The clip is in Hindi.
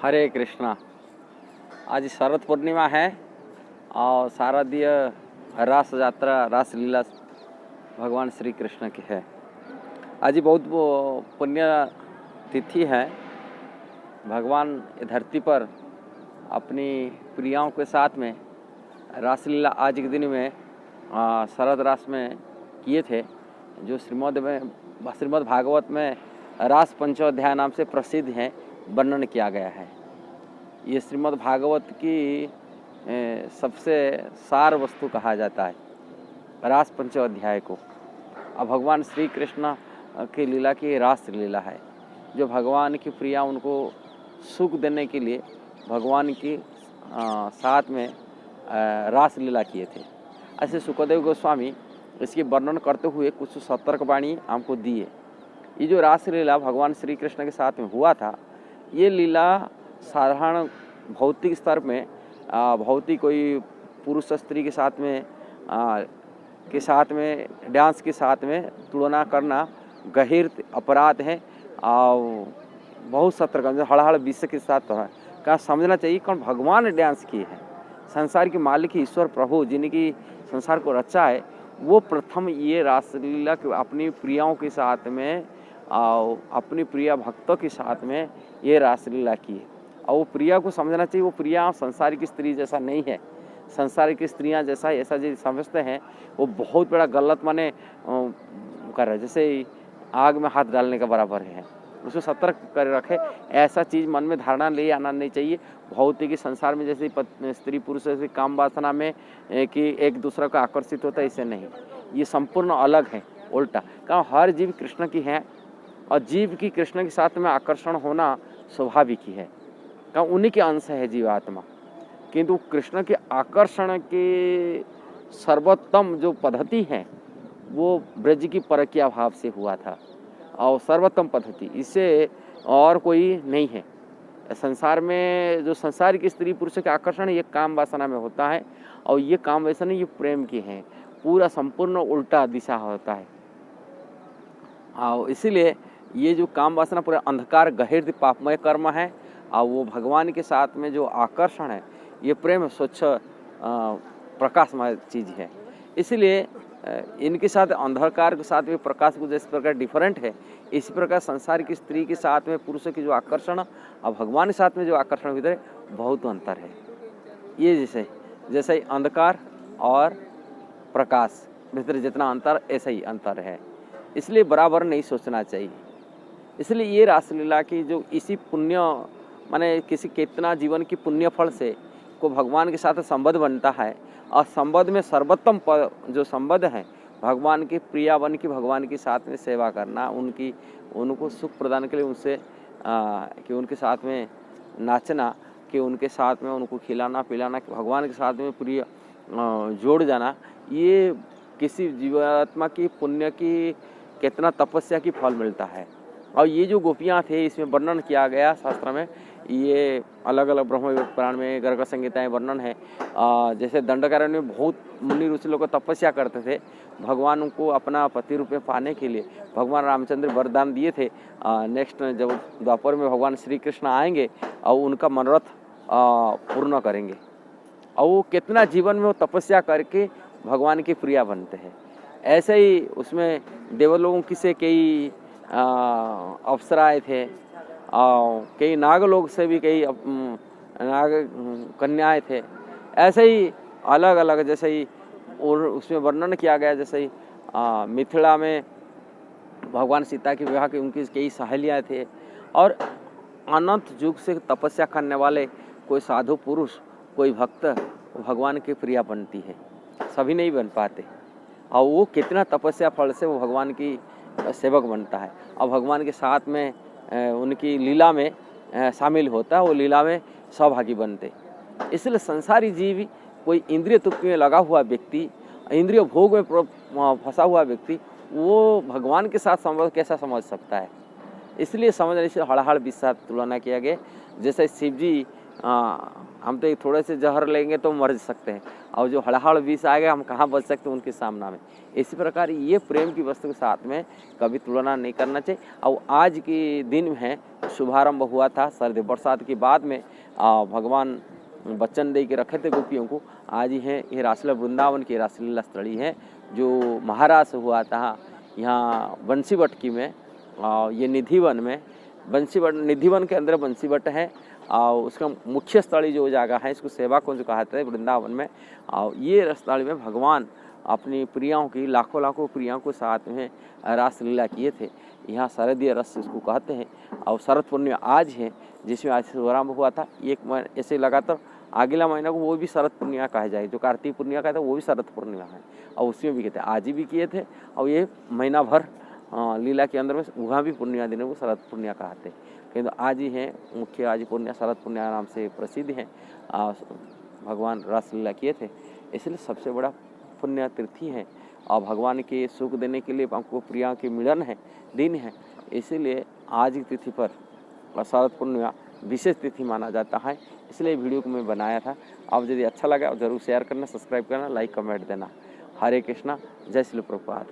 हरे कृष्णा। आज शरद पूर्णिमा है और शारदीय रास यात्रा रास लीला भगवान श्री कृष्ण की है। आज बहुत पुण्य तिथि है। भगवान धरती पर अपनी प्रियाओं के साथ में रासलीला आज के दिन में शरद रास में किए थे, जो श्रीमद् भागवत में रास पंचोध्याय नाम से प्रसिद्ध है, वर्णन किया गया है। ये श्रीमद् भागवत की सबसे सार वस्तु कहा जाता है रास पंचोध्याय को। अब भगवान श्री कृष्ण की लीला की रास लीला है, जो भगवान की प्रिया उनको सुख देने के लिए भगवान की साथ में रास लीला किए थे। ऐसे सुखदेव गोस्वामी इसकी वर्णन करते हुए कुछ सतर्कवाणी हमको दिए। ये जो रास लीला भगवान श्री कृष्ण के साथ में हुआ था, ये लीला साधारण भौतिक स्तर में भौतिक कोई पुरुष स्त्री के साथ में डांस के साथ में तुलना करना गहीर अपराध है और बहुत सतर्क हड़हड़ विषय के साथ का समझना चाहिए। कौन भगवान ने डांस किए हैं, संसार के मालिक ईश्वर प्रभु जिनकी संसार को रचा है, वो प्रथम ये रासलीला अपनी प्रियाओं के साथ में और अपनी प्रिया भक्तों के साथ में ये रासलीला की है। और वो प्रिया को समझना चाहिए, वो प्रिया संसार की स्त्री जैसा नहीं है। संसार की स्त्रियां जैसा ऐसा जो समझते हैं वो बहुत बड़ा गलत माने कर रहे, जैसे आग में हाथ डालने का बराबर है। उसको सतर्क कर रखे, ऐसा चीज़ मन में धारणा ले आना नहीं चाहिए। भौतिक संसार में जैसे स्त्री पुरुष जैसे काम वासना में कि एक दूसरे को आकर्षित होता है, इसे नहीं। ये संपूर्ण अलग है, उल्टा। कारण हर जीव कृष्ण की है और जीव की कृष्ण के साथ में आकर्षण होना स्वाभाविक ही है, कारण उन्हीं के अंश है जीवात्मा। किंतु कृष्ण के आकर्षण के सर्वोत्तम जो पद्धति है वो ब्रज की परकीय भाव से हुआ था और सर्वोत्तम पद्धति, इससे और कोई नहीं है। संसार में जो संसार की स्त्री पुरुष के आकर्षण ये काम वासना में होता है और ये काम वासना ये प्रेम की है, पूरा संपूर्ण उल्टा दिशा होता है। और इसीलिए ये जो काम वासना पूरा अंधकार गहीर पापमय कर्म है और वो भगवान के साथ में जो आकर्षण है ये प्रेम स्वच्छ प्रकाशमय चीज़ है। इसलिए इनके साथ अंधकार के साथ भी प्रकाश को जिस प्रकार डिफरेंट है, इसी प्रकार संसार की स्त्री के साथ में पुरुष की जो आकर्षण और भगवान के साथ में जो आकर्षण भीतर बहुत अंतर है। ये जैसे ही अंधकार और प्रकाश भीतर जितना अंतर ऐसा ही अंतर है, इसलिए बराबर नहीं सोचना चाहिए। इसलिए ये रासलीला की जो इसी पुण्य माने किसी कितना जीवन की पुण्य फल से को भगवान के साथ संबंध बनता है और संबंध में सर्वोत्तम जो संबंध है भगवान की प्रिया बन की भगवान के साथ में सेवा करना, उनको सुख प्रदान के लिए उनसे कि उनके साथ में नाचना, कि उनके साथ में उनको खिलाना पिलाना, कि भगवान के साथ में प्रिय जोड़ जाना, ये किसी जीवात्मा की पुण्य की कितना तपस्या की फल मिलता है। और ये जो गोपियाँ थे इसमें वर्णन किया गया शास्त्र में, ये अलग अलग ब्रह्म पुराण में गर्ग संहिता में वर्णन है। जैसे दंडकारण्य में बहुत मुनि ऋषि लोग तपस्या करते थे भगवान को अपना पति रूप में पाने के लिए। भगवान रामचंद्र वरदान दिए थे नेक्स्ट जब द्वापर में भगवान श्री कृष्ण आएंगे और उनका मनोरथ पूर्ण करेंगे। और वो कितना जीवन में वो तपस्या करके भगवान की प्रिया बनते हैं। ऐसे ही उसमें देवलोगों की से कई अप्सराएँ थे और कई नागलोक से भी कई नाग कन्याएँ थे। ऐसे ही अलग अलग जैसे ही और उसमें वर्णन किया गया, जैसे ही मिथिला में भगवान सीता के विवाह की उनकी कई सहेलियाँ थे। और अनंत युग से तपस्या करने वाले कोई साधु पुरुष कोई भक्त भगवान की प्रिया बनती है, सभी नहीं बन पाते। और वो कितना तपस्या फल से वो भगवान की सेवक बनता है और भगवान के साथ में उनकी लीला में शामिल होता है, वो लीला में सहभागी बनते। इसलिए संसारी जीव कोई इंद्रिय तुक में लगा हुआ व्यक्ति, इंद्रिय भोग में फंसा हुआ व्यक्ति, वो भगवान के साथ संबंध कैसा समझ सकता है। इसलिए समझने से हड़हड़ विषय तुलना किया गया। जैसे शिव जी हम तो थोड़े से जहर लेंगे तो मर सकते हैं, और जो हड़हाड़ विष आ गया हम कहाँ बच सकते हैं उनके सामना में। इसी प्रकार ये प्रेम की वस्तु के साथ में कभी तुलना नहीं करना चाहिए। और आज के दिन में शुभारंभ हुआ था सर्दी बरसात के बाद में, भगवान वचन दे के रखे थे गोपियों को। आज ही है ये रासलीला वृंदावन की रासलीला स्थली है जो महाराज हुआ था यहाँ बंसीवटकी में, ये निधिवन में। बंसीवट निधिवन के अंदर बंसीवट है, और उसका मुख्य स्थली जो जगह है इसको सेवा कुंज कहते हैं वृंदावन में। और ये स्थल में भगवान अपनी प्रियाओं की लाखों प्रियाओं को साथ में रासलीला किए थे। यहाँ शरदीय रस इसको कहते हैं। और शरद पूर्णिमा आज है जिसमें आज शुभारंभ हुआ था। एक महीना ऐसे लगातार अगला महीना को वो भी शरद पूर्णिमा कहा जाए, जो कार्तिक पूर्णिमा कहते हैं वो भी शरद पूर्णिमा है, और उसमें भी कहते हैं आज ही भी किए थे। और ये महीना भर लीला के अंदर में वहाँ भी पूर्णिमा दिन को शरद पूर्णिमा कहते हैं, किंतु आज ही है मुख्य आज पूर्णिमा शरद पूर्णिमा नाम से प्रसिद्ध है। भगवान रासलीला किए थे, इसलिए सबसे बड़ा पुण्य तिथि है, और भगवान के सुख देने के लिए हमको प्रिया के मिलन है दिन है, इसीलिए आज की तिथि पर शरद पूर्णिमा विशेष तिथि माना जाता है। इसलिए वीडियो को मैं बनाया था। आप यदि अच्छा लगा जरूर शेयर करना, सब्सक्राइब करना, लाइक कमेंट देना। हरे कृष्णा, जय श्री प्रभुपाद।